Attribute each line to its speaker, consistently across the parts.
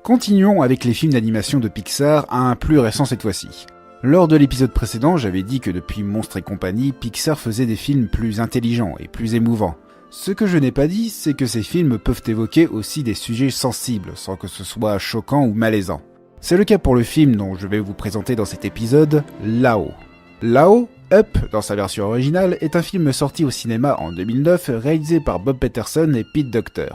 Speaker 1: Continuons avec les films d'animation de Pixar, un plus récent cette fois-ci. Lors de l'épisode précédent, j'avais dit que depuis Monstres et compagnie, Pixar faisait des films plus intelligents et plus émouvants. Ce que je n'ai pas dit, c'est que ces films peuvent évoquer aussi des sujets sensibles, sans que ce soit choquant ou malaisant. C'est le cas pour le film dont je vais vous présenter dans cet épisode, Lao. Lao, Up, dans sa version originale, est un film sorti au cinéma en 2009, réalisé par Bob Peterson et Pete Docter.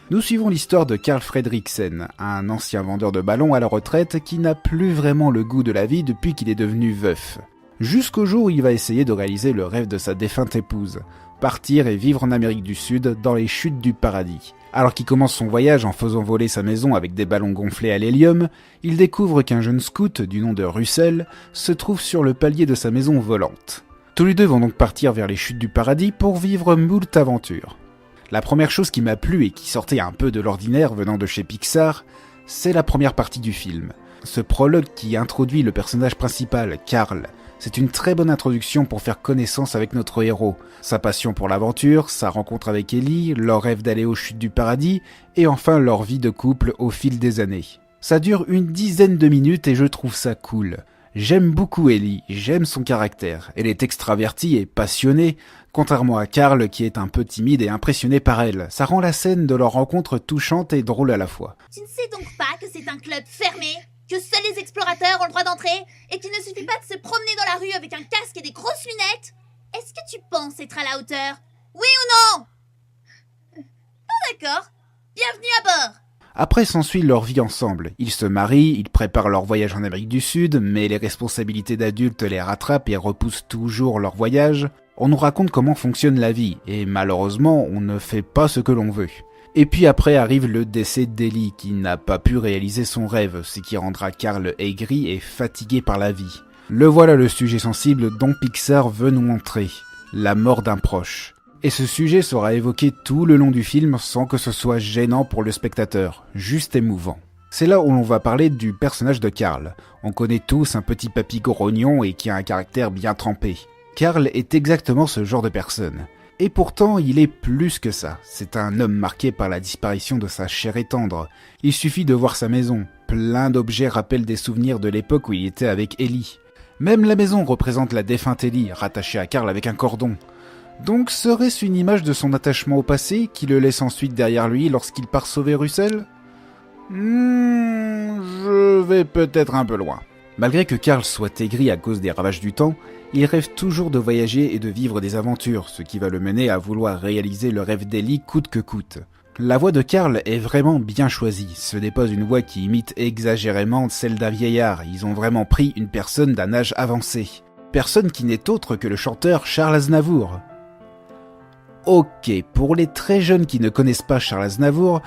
Speaker 1: Nous suivons l'histoire de Carl Fredricksen, un ancien vendeur de ballons à la retraite qui n'a plus vraiment le goût de la vie depuis qu'il est devenu veuf. Jusqu'au jour où il va essayer de réaliser le rêve de sa défunte épouse, partir et vivre en Amérique du Sud, dans les chutes du paradis. Alors qu'il commence son voyage en faisant voler sa maison avec des ballons gonflés à l'hélium, il découvre qu'un jeune scout du nom de Russell se trouve sur le palier de sa maison volante. Tous les deux vont donc partir vers les chutes du paradis pour vivre moult aventures. La première chose qui m'a plu et qui sortait un peu de l'ordinaire venant de chez Pixar, c'est la première partie du film. Ce prologue qui introduit le personnage principal, Carl. C'est une très bonne introduction pour faire connaissance avec notre héros. Sa passion pour l'aventure, sa rencontre avec Ellie, leur rêve d'aller aux chutes du paradis, et enfin leur vie de couple au fil des années. Ça dure une dizaine de minutes et je trouve ça cool. J'aime beaucoup Ellie, j'aime son caractère. Elle est extravertie et passionnée, contrairement à Carl qui est un peu timide et impressionné par elle. Ça rend la scène de leur rencontre touchante et drôle à la fois.
Speaker 2: Tu ne sais donc pas que c'est un club fermé, que seuls les explorateurs ont le droit d'entrer, et qu'il ne suffit pas de se promener dans la rue avec un casque et des grosses lunettes? Est-ce que tu penses être à la hauteur? Oui ou non? Bon d'accord, bienvenue à bord.
Speaker 1: Après s'ensuit leur vie ensemble. Ils se marient, ils préparent leur voyage en Amérique du Sud, mais les responsabilités d'adultes les rattrapent et repoussent toujours leur voyage. On nous raconte comment fonctionne la vie, et malheureusement, on ne fait pas ce que l'on veut. Et puis après arrive le décès d'Ellie, qui n'a pas pu réaliser son rêve, ce qui rendra Carl aigri et fatigué par la vie. Le voilà le sujet sensible dont Pixar veut nous montrer, la mort d'un proche. Et ce sujet sera évoqué tout le long du film sans que ce soit gênant pour le spectateur, juste émouvant. C'est là où l'on va parler du personnage de Carl. On connaît tous un petit papy grognon et qui a un caractère bien trempé. Carl est exactement ce genre de personne. Et pourtant, il est plus que ça. C'est un homme marqué par la disparition de sa chair et tendre. Il suffit de voir sa maison. Plein d'objets rappellent des souvenirs de l'époque où il était avec Ellie. Même la maison représente la défunte Ellie, rattachée à Carl avec un cordon. Donc serait-ce une image de son attachement au passé qui le laisse ensuite derrière lui lorsqu'il part sauver Russell? Je vais peut-être un peu loin. Malgré que Carl soit aigri à cause des ravages du temps, il rêve toujours de voyager et de vivre des aventures, ce qui va le mener à vouloir réaliser le rêve d'Ellie coûte que coûte. La voix de Carl est vraiment bien choisie, ce n'est pas une voix qui imite exagérément celle d'un vieillard, ils ont vraiment pris une personne d'un âge avancé. Personne qui n'est autre que le chanteur Charles Aznavour. Ok, pour les très jeunes qui ne connaissent pas Charles Aznavour,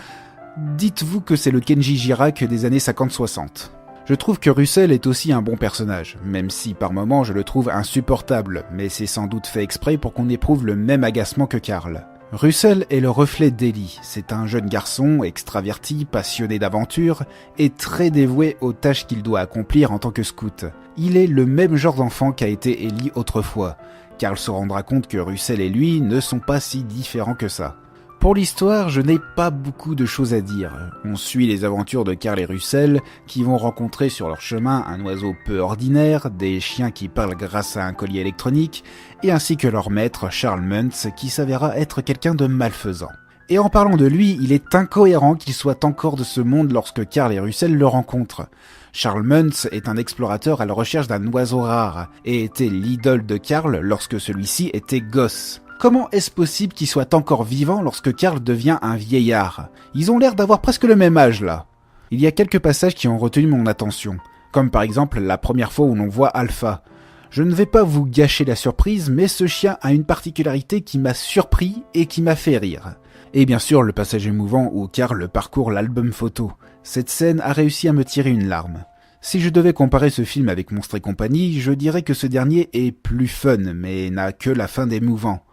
Speaker 1: dites-vous que c'est le Kenji Girac des années 50-60. Je trouve que Russell est aussi un bon personnage, même si par moments je le trouve insupportable, mais c'est sans doute fait exprès pour qu'on éprouve le même agacement que Carl. Russell est le reflet d'Ellie, c'est un jeune garçon extraverti, passionné d'aventure et très dévoué aux tâches qu'il doit accomplir en tant que scout. Il est le même genre d'enfant qu'a été Ellie autrefois. Carl se rendra compte que Russell et lui ne sont pas si différents que ça. Pour l'histoire, je n'ai pas beaucoup de choses à dire. On suit les aventures de Carl et Russell, qui vont rencontrer sur leur chemin un oiseau peu ordinaire, des chiens qui parlent grâce à un collier électronique, et ainsi que leur maître, Charles Muntz, qui s'avéra être quelqu'un de malfaisant. Et en parlant de lui, il est incohérent qu'il soit encore de ce monde lorsque Carl et Russell le rencontrent. Charles Muntz est un explorateur à la recherche d'un oiseau rare, et était l'idole de Carl lorsque celui-ci était gosse. Comment est-ce possible qu'il soit encore vivant lorsque Carl devient un vieillard? Ils ont l'air d'avoir presque le même âge là. Il y a quelques passages qui ont retenu mon attention, comme par exemple la première fois où l'on voit Alpha. Je ne vais pas vous gâcher la surprise, mais ce chien a une particularité qui m'a surpris et qui m'a fait rire. Et bien sûr le passage émouvant où Carl parcourt l'album photo. Cette scène a réussi à me tirer une larme. Si je devais comparer ce film avec Monstres et compagnie, je dirais que ce dernier est plus fun, mais n'a que la fin d'émouvant.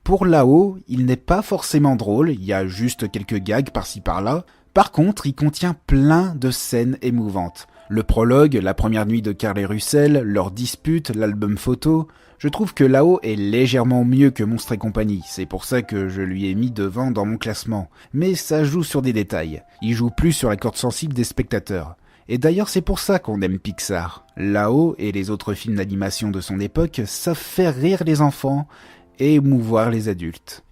Speaker 1: Pour Lao, il n'est pas forcément drôle, il y a juste quelques gags par-ci par-là. Par contre, il contient plein de scènes émouvantes. Le prologue, la première nuit de Carl et Russell, leur dispute, l'album photo. Je trouve que Là-haut est légèrement mieux que Monstres et compagnie, c'est pour ça que je lui ai mis devant dans mon classement. Mais ça joue sur des détails, il joue plus sur la corde sensible des spectateurs. Et d'ailleurs c'est pour ça qu'on aime Pixar. Là-haut et les autres films d'animation de son époque savent faire rire les enfants et émouvoir les adultes.